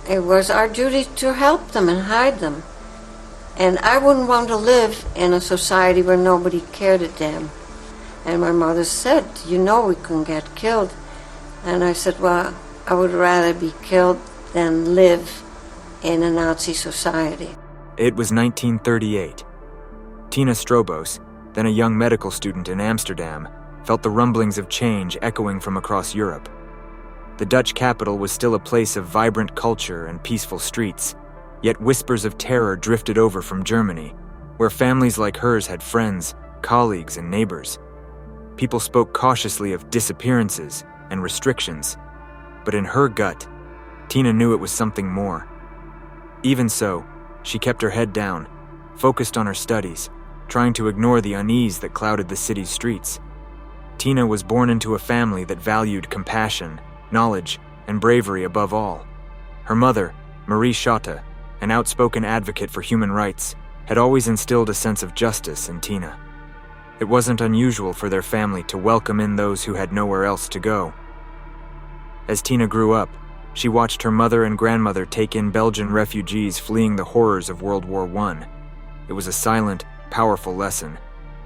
It was our duty to help them and hide them. And I wouldn't want to live in a society where nobody cared a damn. And my mother said, you know we can get killed. And I said, well, I would rather be killed than live in a Nazi society. It was 1938. Tina Strobos, then a young medical student in Amsterdam, felt the rumblings of change echoing from across Europe. The Dutch capital was still a place of vibrant culture and peaceful streets, yet whispers of terror drifted over from Germany, where families like hers had friends, colleagues, and neighbors. People spoke cautiously of disappearances and restrictions, but in her gut, Tina knew it was something more. Even so, she kept her head down, focused on her studies, trying to ignore the unease that clouded the city's streets. Tina was born into a family that valued compassion, knowledge, and bravery above all. Her mother, Marie Schotte, an outspoken advocate for human rights, had always instilled a sense of justice in Tina. It wasn't unusual for their family to welcome in those who had nowhere else to go. As Tina grew up, she watched her mother and grandmother take in Belgian refugees fleeing the horrors of World War I. It was a silent, powerful lesson,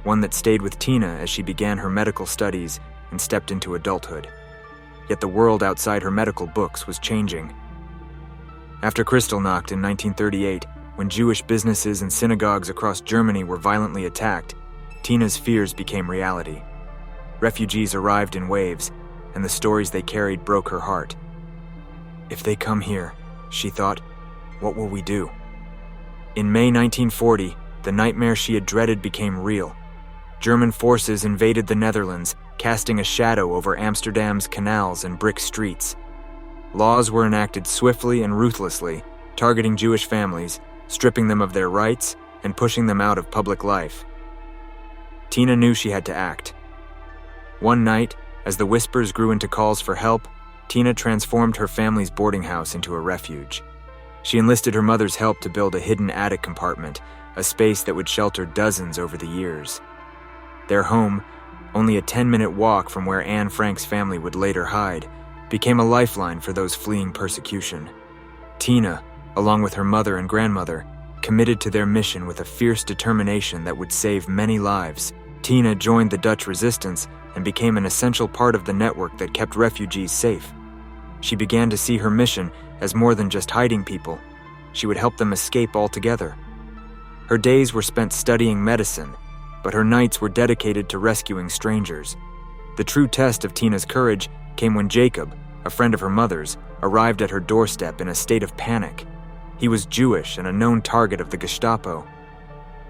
one that stayed with Tina as she began her medical studies and stepped into adulthood. Yet the world outside her medical books was changing. After Kristallnacht in 1938, when Jewish businesses and synagogues across Germany were violently attacked, Tina's fears became reality. Refugees arrived in waves, and the stories they carried broke her heart. If they come here, she thought, what will we do? In May 1940, the nightmare she had dreaded became real. German forces invaded the Netherlands, casting a shadow over Amsterdam's canals and brick streets. Laws were enacted swiftly and ruthlessly, targeting Jewish families, stripping them of their rights, and pushing them out of public life. Tina knew she had to act. One night, as the whispers grew into calls for help, Tina transformed her family's boarding house into a refuge. She enlisted her mother's help to build a hidden attic compartment, a space that would shelter dozens over the years. Their home, only a 10-minute walk from where Anne Frank's family would later hide, became a lifeline for those fleeing persecution. Tina, along with her mother and grandmother, committed to their mission with a fierce determination that would save many lives. Tina joined the Dutch resistance and became an essential part of the network that kept refugees safe. She began to see her mission as more than just hiding people. She would help them escape altogether. Her days were spent studying medicine, but her nights were dedicated to rescuing strangers. The true test of Tina's courage came when Jacob, a friend of her mother's, arrived at her doorstep in a state of panic. He was Jewish and a known target of the Gestapo.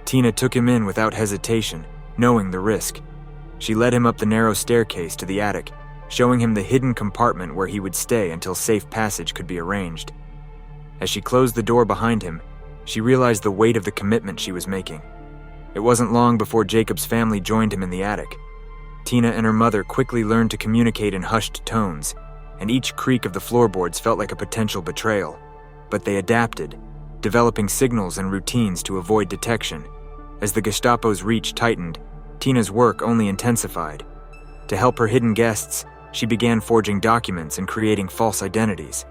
Tina took him in without hesitation, knowing the risk. She led him up the narrow staircase to the attic, showing him the hidden compartment where he would stay until safe passage could be arranged. As she closed the door behind him, she realized the weight of the commitment she was making. It wasn't long before Jacob's family joined him in the attic. Tina and her mother quickly learned to communicate in hushed tones, and each creak of the floorboards felt like a potential betrayal. But they adapted, developing signals and routines to avoid detection. As the Gestapo's reach tightened, Tina's work only intensified. To help her hidden guests, she began forging documents and creating false identities.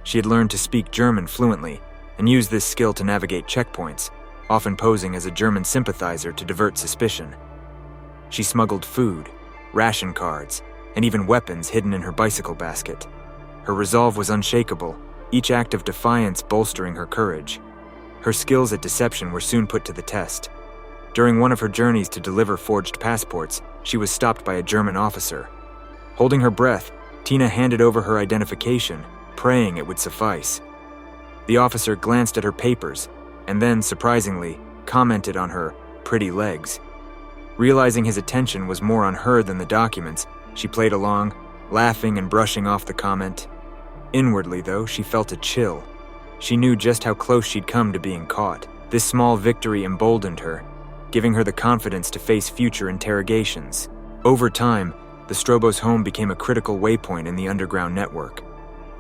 She had learned to speak German fluently and used this skill to navigate checkpoints, often posing as a German sympathizer to divert suspicion. She smuggled food, ration cards, and even weapons hidden in her bicycle basket. Her resolve was unshakable, each act of defiance bolstering her courage. Her skills at deception were soon put to the test. During one of her journeys to deliver forged passports, she was stopped by a German officer. Holding her breath, Tina handed over her identification, praying it would suffice. The officer glanced at her papers, and then, surprisingly, commented on her pretty legs. Realizing his attention was more on her than the documents, she played along, laughing and brushing off the comment. Inwardly, though, she felt a chill. She knew just how close she'd come to being caught. This small victory emboldened her, giving her the confidence to face future interrogations. Over time, the Strobos' home became a critical waypoint in the underground network,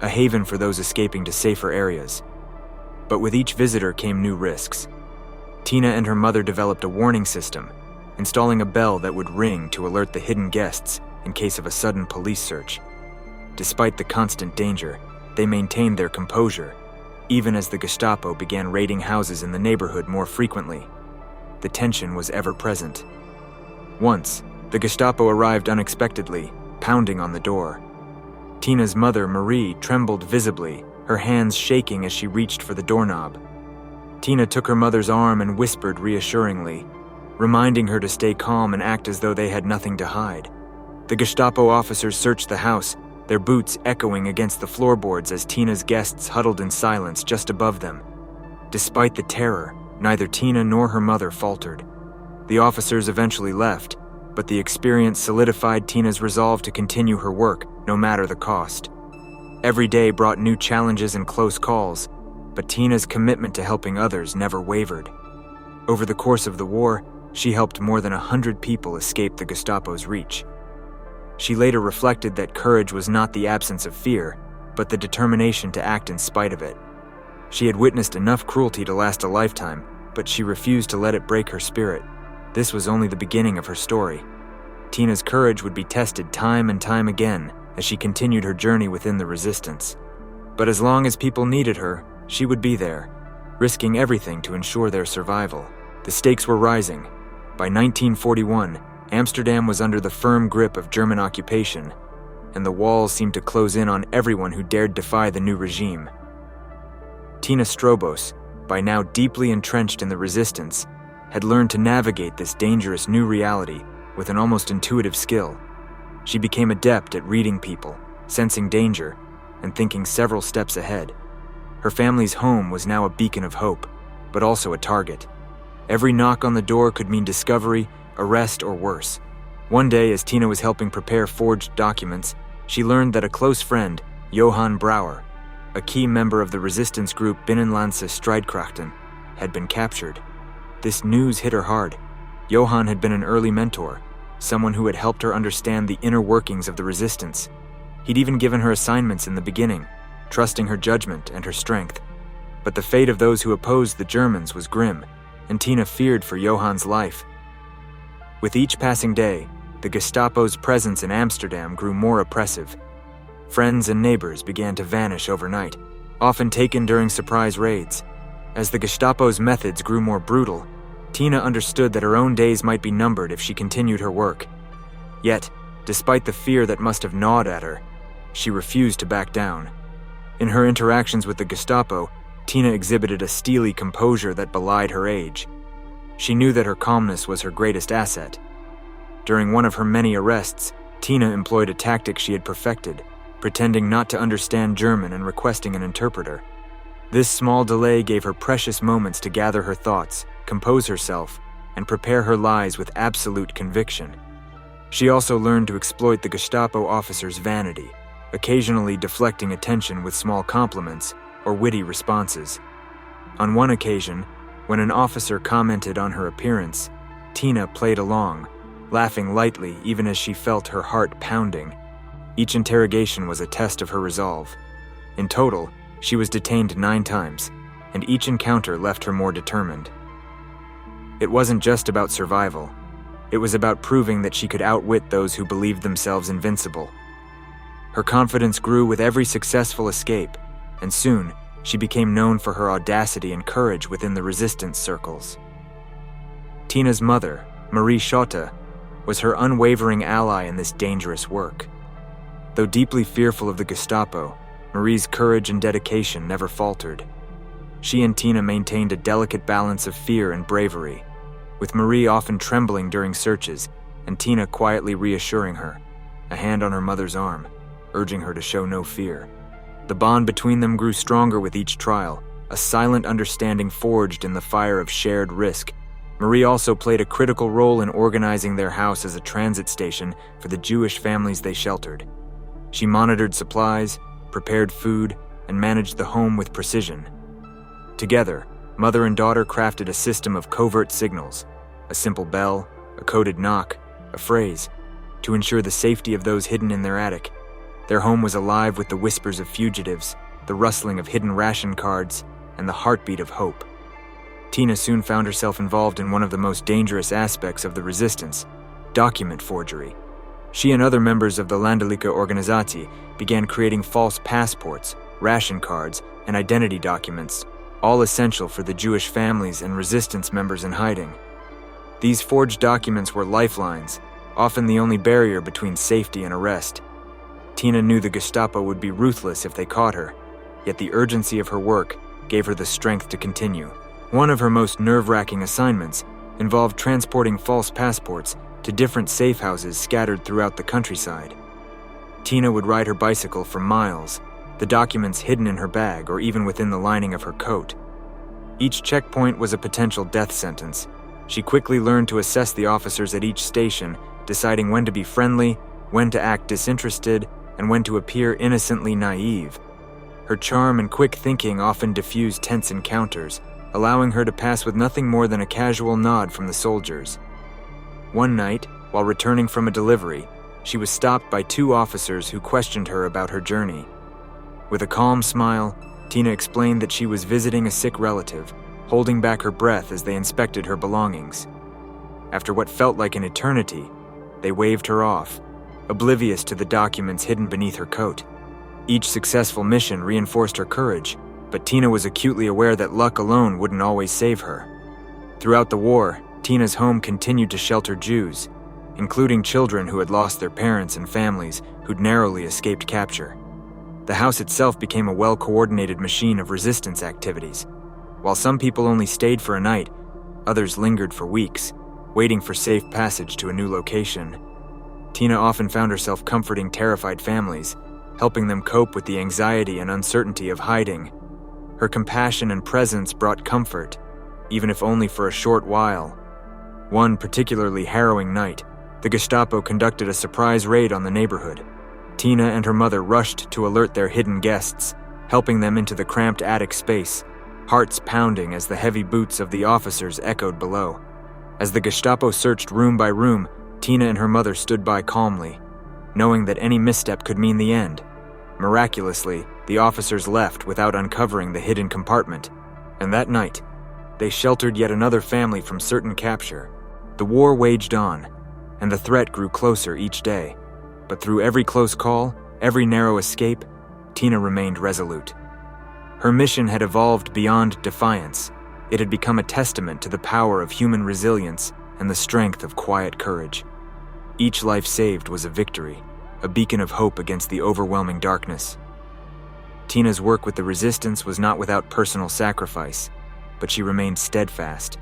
a haven for those escaping to safer areas. But with each visitor came new risks. Tina and her mother developed a warning system, installing a bell that would ring to alert the hidden guests in case of a sudden police search. Despite the constant danger, they maintained their composure, even as the Gestapo began raiding houses in the neighborhood more frequently. The tension was ever present. Once, the Gestapo arrived unexpectedly, pounding on the door. Tina's mother, Marie, trembled visibly, her hands shaking as she reached for the doorknob. Tina took her mother's arm and whispered reassuringly, reminding her to stay calm and act as though they had nothing to hide. The Gestapo officers searched the house, their boots echoing against the floorboards as Tina's guests huddled in silence just above them. Despite the terror, neither Tina nor her mother faltered. The officers eventually left, but the experience solidified Tina's resolve to continue her work, no matter the cost. Every day brought new challenges and close calls, but Tina's commitment to helping others never wavered. Over the course of the war, she helped more than 100 people escape the Gestapo's reach. She later reflected that courage was not the absence of fear, but the determination to act in spite of it. She had witnessed enough cruelty to last a lifetime, but she refused to let it break her spirit. This was only the beginning of her story. Tina's courage would be tested time and time again as she continued her journey within the resistance. But as long as people needed her, she would be there, risking everything to ensure their survival. The stakes were rising. By 1941, Amsterdam was under the firm grip of German occupation, and the walls seemed to close in on everyone who dared defy the new regime. Tina Strobos, by now deeply entrenched in the resistance, had learned to navigate this dangerous new reality with an almost intuitive skill. She became adept at reading people, sensing danger, and thinking several steps ahead. Her family's home was now a beacon of hope, but also a target. Every knock on the door could mean discovery, arrest, or worse. One day, as Tina was helping prepare forged documents, she learned that a close friend, Johann Brauer, a key member of the resistance group Binnenlandse Strijdkrachten, had been captured. This news hit her hard. Johann had been an early mentor, someone who had helped her understand the inner workings of the resistance. He'd even given her assignments in the beginning, trusting her judgment and her strength. But the fate of those who opposed the Germans was grim, and Tina feared for Johann's life. With each passing day, the Gestapo's presence in Amsterdam grew more oppressive. Friends and neighbors began to vanish overnight, often taken during surprise raids. As the Gestapo's methods grew more brutal, Tina understood that her own days might be numbered if she continued her work. Yet, despite the fear that must have gnawed at her, she refused to back down. In her interactions with the Gestapo, Tina exhibited a steely composure that belied her age. She knew that her calmness was her greatest asset. During one of her many arrests, Tina employed a tactic she had perfected, pretending not to understand German and requesting an interpreter. This small delay gave her precious moments to gather her thoughts, compose herself, and prepare her lies with absolute conviction. She also learned to exploit the Gestapo officer's vanity, occasionally deflecting attention with small compliments or witty responses. On one occasion, when an officer commented on her appearance, Tina played along, laughing lightly even as she felt her heart pounding. Each interrogation was a test of her resolve. In total, she was detained 9 times, and each encounter left her more determined. It wasn't just about survival. It was about proving that she could outwit those who believed themselves invincible. Her confidence grew with every successful escape, and soon, she became known for her audacity and courage within the resistance circles. Tina's mother, Marie Schotte, was her unwavering ally in this dangerous work. Though deeply fearful of the Gestapo, Marie's courage and dedication never faltered. She and Tina maintained a delicate balance of fear and bravery, with Marie often trembling during searches and Tina quietly reassuring her, a hand on her mother's arm, urging her to show no fear. The bond between them grew stronger with each trial, a silent understanding forged in the fire of shared risk. Marie also played a critical role in organizing their house as a transit station for the Jewish families they sheltered. She monitored supplies, prepared food, and managed the home with precision. Together, mother and daughter crafted a system of covert signals, a simple bell, a coded knock, a phrase, to ensure the safety of those hidden in their attic. Their home was alive with the whispers of fugitives, the rustling of hidden ration cards, and the heartbeat of hope. Tina soon found herself involved in one of the most dangerous aspects of the resistance, document forgery. She and other members of the Landelijke Organisatie began creating false passports, ration cards, and identity documents, all essential for the Jewish families and resistance members in hiding. These forged documents were lifelines, often the only barrier between safety and arrest. Tina knew the Gestapo would be ruthless if they caught her, yet the urgency of her work gave her the strength to continue. One of her most nerve-wracking assignments involved transporting false passports to different safe houses scattered throughout the countryside. Tina would ride her bicycle for miles, the documents hidden in her bag or even within the lining of her coat. Each checkpoint was a potential death sentence. She quickly learned to assess the officers at each station, deciding when to be friendly, when to act disinterested, and when to appear innocently naive. Her charm and quick thinking often diffused tense encounters, allowing her to pass with nothing more than a casual nod from the soldiers. One night, while returning from a delivery, she was stopped by two officers who questioned her about her journey. With a calm smile, Tina explained that she was visiting a sick relative, holding back her breath as they inspected her belongings. After what felt like an eternity, they waved her off, oblivious to the documents hidden beneath her coat. Each successful mission reinforced her courage, but Tina was acutely aware that luck alone wouldn't always save her. Throughout the war, Tina's home continued to shelter Jews, including children who had lost their parents and families who'd narrowly escaped capture. The house itself became a well-coordinated machine of resistance activities. While some people only stayed for a night, others lingered for weeks, waiting for safe passage to a new location. Tina often found herself comforting terrified families, helping them cope with the anxiety and uncertainty of hiding. Her compassion and presence brought comfort, even if only for a short while. One particularly harrowing night, the Gestapo conducted a surprise raid on the neighborhood. Tina and her mother rushed to alert their hidden guests, helping them into the cramped attic space, hearts pounding as the heavy boots of the officers echoed below. As the Gestapo searched room by room, Tina and her mother stood by calmly, knowing that any misstep could mean the end. Miraculously, the officers left without uncovering the hidden compartment, and that night, they sheltered yet another family from certain capture. The war waged on, and the threat grew closer each day. But through every close call, every narrow escape, Tina remained resolute. Her mission had evolved beyond defiance. It had become a testament to the power of human resilience and the strength of quiet courage. Each life saved was a victory, a beacon of hope against the overwhelming darkness. Tina's work with the resistance was not without personal sacrifice, but she remained steadfast,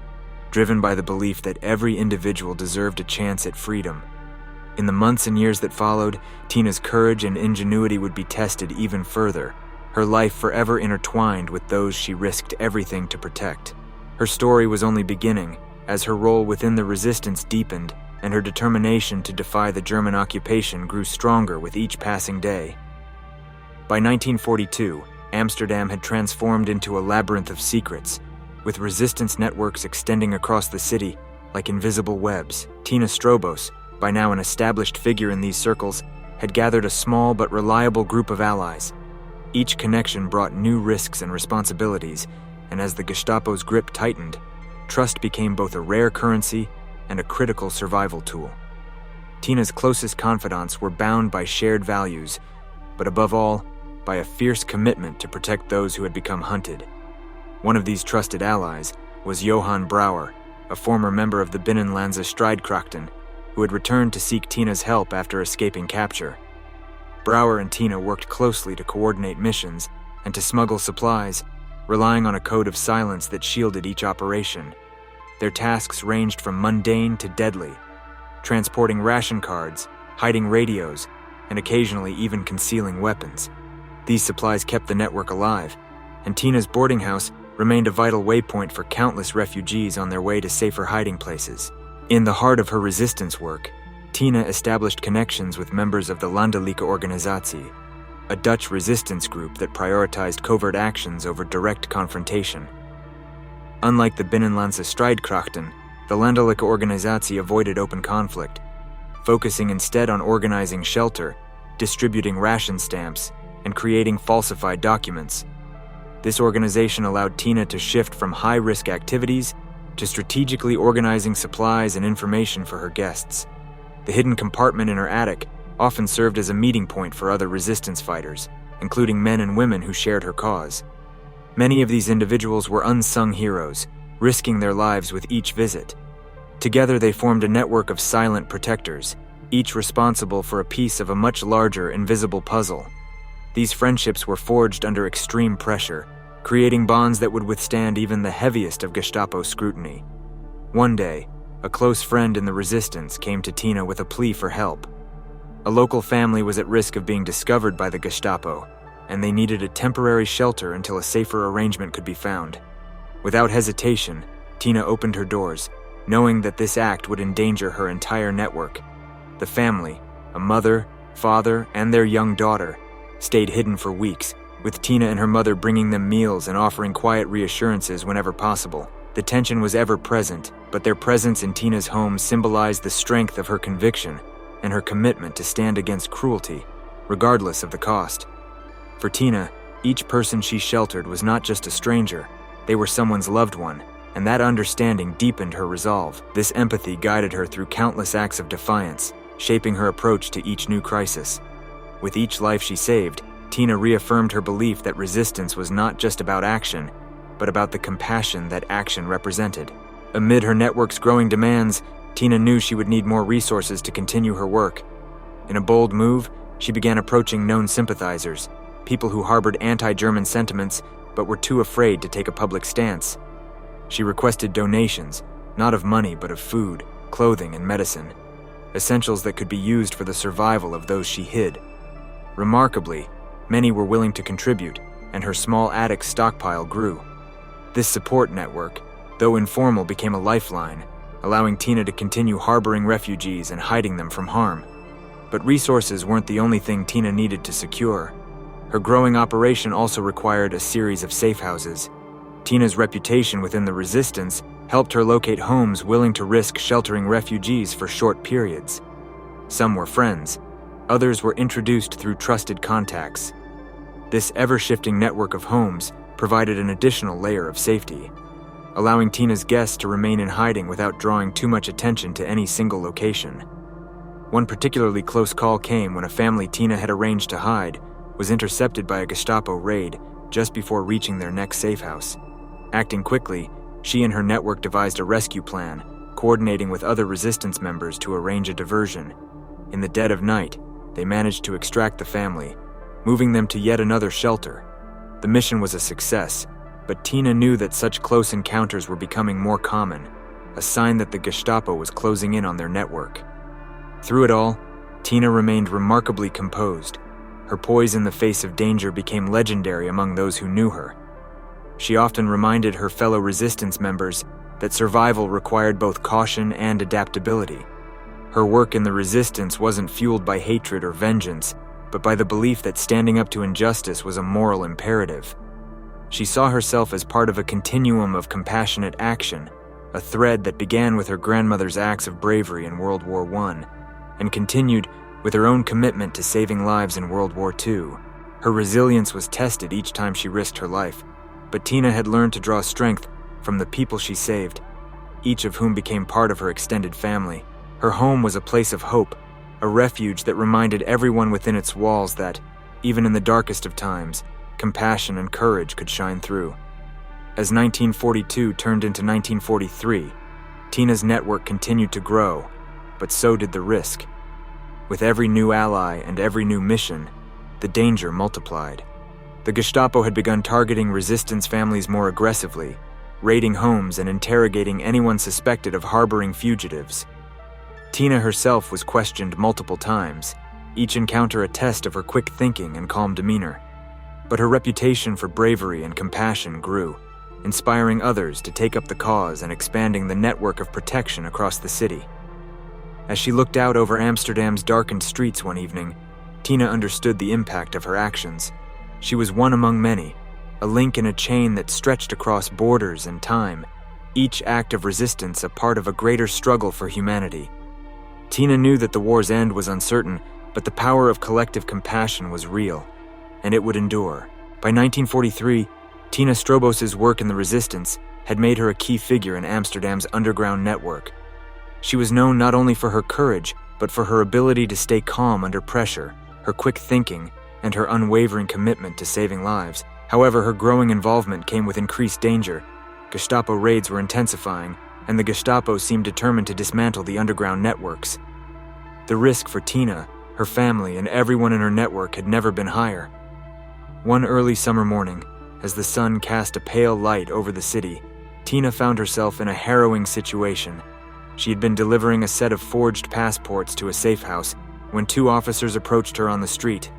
driven by the belief that every individual deserved a chance at freedom. In the months and years that followed, Tina's courage and ingenuity would be tested even further, her life forever intertwined with those she risked everything to protect. Her story was only beginning, as her role within the resistance deepened and her determination to defy the German occupation grew stronger with each passing day. By 1942, Amsterdam had transformed into a labyrinth of secrets, with resistance networks extending across the city like invisible webs. Tina Strobos, by now an established figure in these circles, had gathered a small but reliable group of allies. Each connection brought new risks and responsibilities, and as the Gestapo's grip tightened, trust became both a rare currency and a critical survival tool. Tina's closest confidants were bound by shared values, but above all, by a fierce commitment to protect those who had become hunted. One of these trusted allies was Johann Brauer, a former member of the Binnenlandse Strijdkrachten, who had returned to seek Tina's help after escaping capture. Brauer and Tina worked closely to coordinate missions and to smuggle supplies, relying on a code of silence that shielded each operation. Their tasks ranged from mundane to deadly, transporting ration cards, hiding radios, and occasionally even concealing weapons. These supplies kept the network alive, and Tina's boarding house remained a vital waypoint for countless refugees on their way to safer hiding places. In the heart of her resistance work, Tina established connections with members of the Landelijke Organisatie, a Dutch resistance group that prioritized covert actions over direct confrontation. Unlike the Binnenlandse Strijdkrachten, the Landelijke Organisatie avoided open conflict, focusing instead on organizing shelter, distributing ration stamps, and creating falsified documents. This organization allowed Tina to shift from high-risk activities to strategically organizing supplies and information for her guests. The hidden compartment in her attic often served as a meeting point for other resistance fighters, including men and women who shared her cause. Many of these individuals were unsung heroes, risking their lives with each visit. Together they formed a network of silent protectors, each responsible for a piece of a much larger, invisible puzzle. These friendships were forged under extreme pressure, creating bonds that would withstand even the heaviest of Gestapo scrutiny. One day, a close friend in the resistance came to Tina with a plea for help. A local family was at risk of being discovered by the Gestapo, and they needed a temporary shelter until a safer arrangement could be found. Without hesitation, Tina opened her doors, knowing that this act would endanger her entire network. The family, a mother, father, and their young daughter, stayed hidden for weeks, with Tina and her mother bringing them meals and offering quiet reassurances whenever possible. The tension was ever present, but their presence in Tina's home symbolized the strength of her conviction and her commitment to stand against cruelty, regardless of the cost. For Tina, each person she sheltered was not just a stranger, they were someone's loved one, and that understanding deepened her resolve. This empathy guided her through countless acts of defiance, shaping her approach to each new crisis. With each life she saved, Tina reaffirmed her belief that resistance was not just about action, but about the compassion that action represented. Amid her network's growing demands, Tina knew she would need more resources to continue her work. In a bold move, she began approaching known sympathizers, people who harbored anti-German sentiments but were too afraid to take a public stance. She requested donations, not of money but of food, clothing, and medicine, essentials that could be used for the survival of those she hid. Remarkably, many were willing to contribute, and her small attic stockpile grew. This support network, though informal, became a lifeline, allowing Tina to continue harboring refugees and hiding them from harm. But resources weren't the only thing Tina needed to secure. Her growing operation also required a series of safe houses. Tina's reputation within the resistance helped her locate homes willing to risk sheltering refugees for short periods. Some were friends, others were introduced through trusted contacts. This ever-shifting network of homes provided an additional layer of safety, allowing Tina's guests to remain in hiding without drawing too much attention to any single location. One particularly close call came when a family Tina had arranged to hide was intercepted by a Gestapo raid just before reaching their next safe house. Acting quickly, she and her network devised a rescue plan, coordinating with other resistance members to arrange a diversion. In the dead of night, they managed to extract the family, moving them to yet another shelter. The mission was a success, but Tina knew that such close encounters were becoming more common, a sign that the Gestapo was closing in on their network. Through it all, Tina remained remarkably composed. Her poise in the face of danger became legendary among those who knew her. She often reminded her fellow resistance members that survival required both caution and adaptability. Her work in the resistance wasn't fueled by hatred or vengeance, but by the belief that standing up to injustice was a moral imperative. She saw herself as part of a continuum of compassionate action, a thread that began with her grandmother's acts of bravery in World War I and continued with her own commitment to saving lives in World War II. Her resilience was tested each time she risked her life, but Tina had learned to draw strength from the people she saved, each of whom became part of her extended family. Her home was a place of hope, a refuge that reminded everyone within its walls that, even in the darkest of times, compassion and courage could shine through. As 1942 turned into 1943, Tina's network continued to grow, but so did the risk. With every new ally and every new mission, the danger multiplied. The Gestapo had begun targeting resistance families more aggressively, raiding homes and interrogating anyone suspected of harboring fugitives. Tina herself was questioned multiple times, each encounter a test of her quick thinking and calm demeanor. But her reputation for bravery and compassion grew, inspiring others to take up the cause and expanding the network of protection across the city. As she looked out over Amsterdam's darkened streets one evening, Tina understood the impact of her actions. She was one among many, a link in a chain that stretched across borders and time, each act of resistance a part of a greater struggle for humanity. Tina knew that the war's end was uncertain, but the power of collective compassion was real, and it would endure. By 1943, Tina Strobos' work in the resistance had made her a key figure in Amsterdam's underground network. She was known not only for her courage, but for her ability to stay calm under pressure, her quick thinking, and her unwavering commitment to saving lives. However, her growing involvement came with increased danger. Gestapo raids were intensifying, and the Gestapo seemed determined to dismantle the underground networks. The risk for Tina, her family, and everyone in her network had never been higher. One early summer morning, as the sun cast a pale light over the city, Tina found herself in a harrowing situation. She had been delivering a set of forged passports to a safe house when two officers approached her on the street.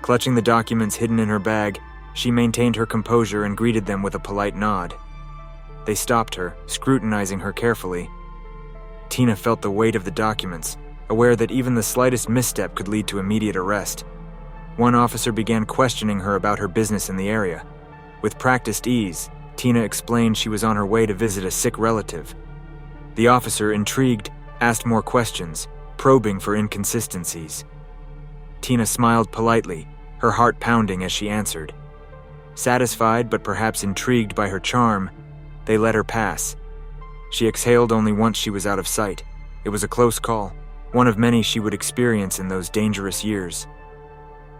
Clutching the documents hidden in her bag, she maintained her composure and greeted them with a polite nod. They stopped her, scrutinizing her carefully. Tina felt the weight of the documents, aware that even the slightest misstep could lead to immediate arrest. One officer began questioning her about her business in the area. With practiced ease, Tina explained she was on her way to visit a sick relative. The officer, intrigued, asked more questions, probing for inconsistencies. Tina smiled politely, her heart pounding as she answered. Satisfied but perhaps intrigued by her charm, they let her pass. She exhaled only once she was out of sight. It was a close call, one of many she would experience in those dangerous years.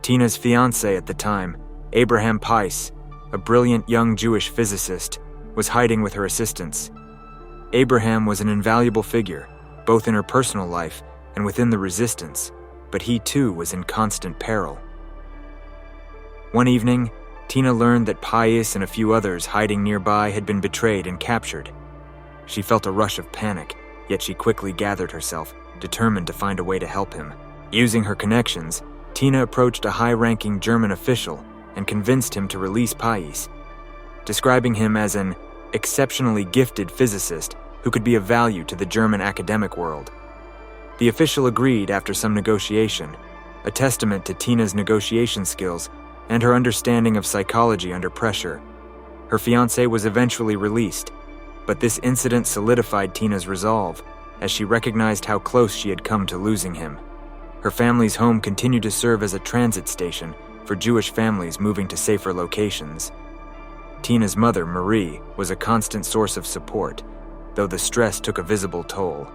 Tina's fiancé at the time, Abraham Peiss, a brilliant young Jewish physicist, was hiding with her assistants. Abraham was an invaluable figure, both in her personal life and within the resistance, but he too was in constant peril. One evening, Tina learned that Peiss and a few others hiding nearby had been betrayed and captured. She felt a rush of panic, yet she quickly gathered herself, determined to find a way to help him. Using her connections, Tina approached a high-ranking German official and convinced him to release Peiss, describing him as an exceptionally gifted physicist who could be of value to the German academic world. The official agreed after some negotiation, a testament to Tina's negotiation skills and her understanding of psychology under pressure. Her fiancé was eventually released, but this incident solidified Tina's resolve, as she recognized how close she had come to losing him. Her family's home continued to serve as a transit station for Jewish families moving to safer locations. Tina's mother, Marie, was a constant source of support, though the stress took a visible toll.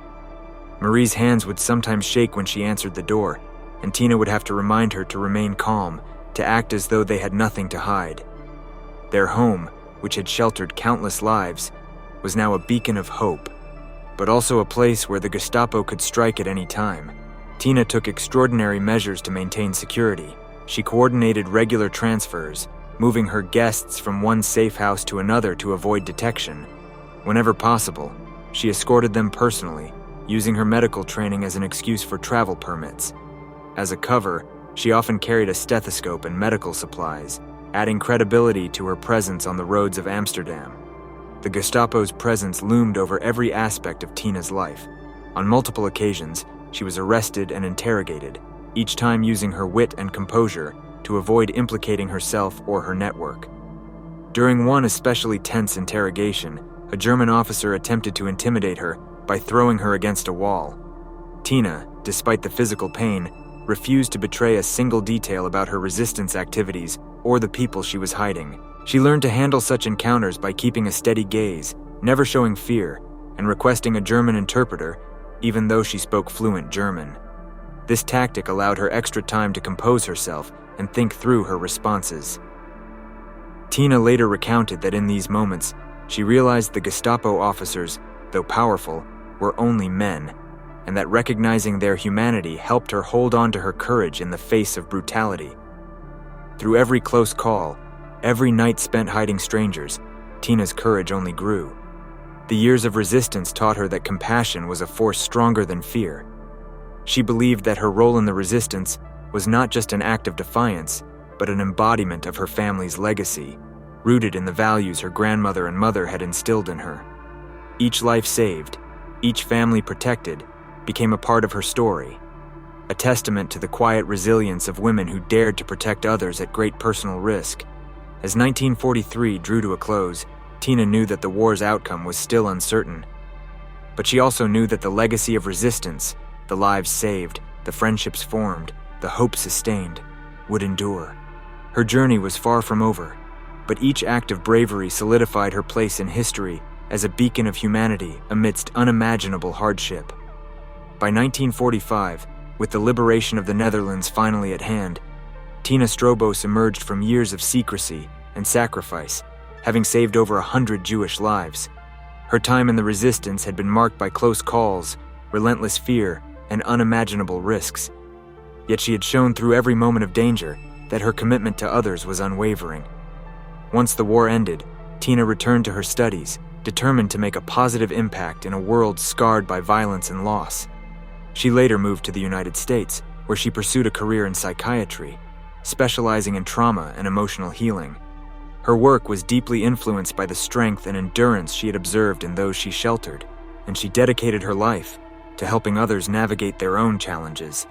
Marie's hands would sometimes shake when she answered the door, and Tina would have to remind her to remain calm, to act as though they had nothing to hide. Their home, which had sheltered countless lives, was now a beacon of hope, but also a place where the Gestapo could strike at any time. Tina took extraordinary measures to maintain security. She coordinated regular transfers, moving her guests from one safe house to another to avoid detection. Whenever possible, she escorted them personally, using her medical training as an excuse for travel permits. As a cover, she often carried a stethoscope and medical supplies, adding credibility to her presence on the roads of Amsterdam. The Gestapo's presence loomed over every aspect of Tina's life. On multiple occasions, she was arrested and interrogated, each time using her wit and composure to avoid implicating herself or her network. During one especially tense interrogation, a German officer attempted to intimidate her by throwing her against a wall. Tina, despite the physical pain, refused to betray a single detail about her resistance activities or the people she was hiding. She learned to handle such encounters by keeping a steady gaze, never showing fear, and requesting a German interpreter, even though she spoke fluent German. This tactic allowed her extra time to compose herself and think through her responses. Tina later recounted that in these moments, she realized the Gestapo officers, though powerful, were only men, and that recognizing their humanity helped her hold on to her courage in the face of brutality. Through every close call, every night spent hiding strangers, Tina's courage only grew. The years of resistance taught her that compassion was a force stronger than fear. She believed that her role in the resistance was not just an act of defiance, but an embodiment of her family's legacy, rooted in the values her grandmother and mother had instilled in her. Each life saved, each family protected, became a part of her story, a testament to the quiet resilience of women who dared to protect others at great personal risk. As 1943 drew to a close, Tina knew that the war's outcome was still uncertain. But she also knew that the legacy of resistance, the lives saved, the friendships formed, the hope sustained, would endure. Her journey was far from over, but each act of bravery solidified her place in history as a beacon of humanity amidst unimaginable hardship. By 1945, with the liberation of the Netherlands finally at hand, Tina Strobos emerged from years of secrecy and sacrifice, having saved over 100 Jewish lives. Her time in the resistance had been marked by close calls, relentless fear, and unimaginable risks. Yet she had shown through every moment of danger that her commitment to others was unwavering. Once the war ended, Tina returned to her studies, determined to make a positive impact in a world scarred by violence and loss. She later moved to the United States, where she pursued a career in psychiatry, specializing in trauma and emotional healing. Her work was deeply influenced by the strength and endurance she had observed in those she sheltered, and she dedicated her life to helping others navigate their own challenges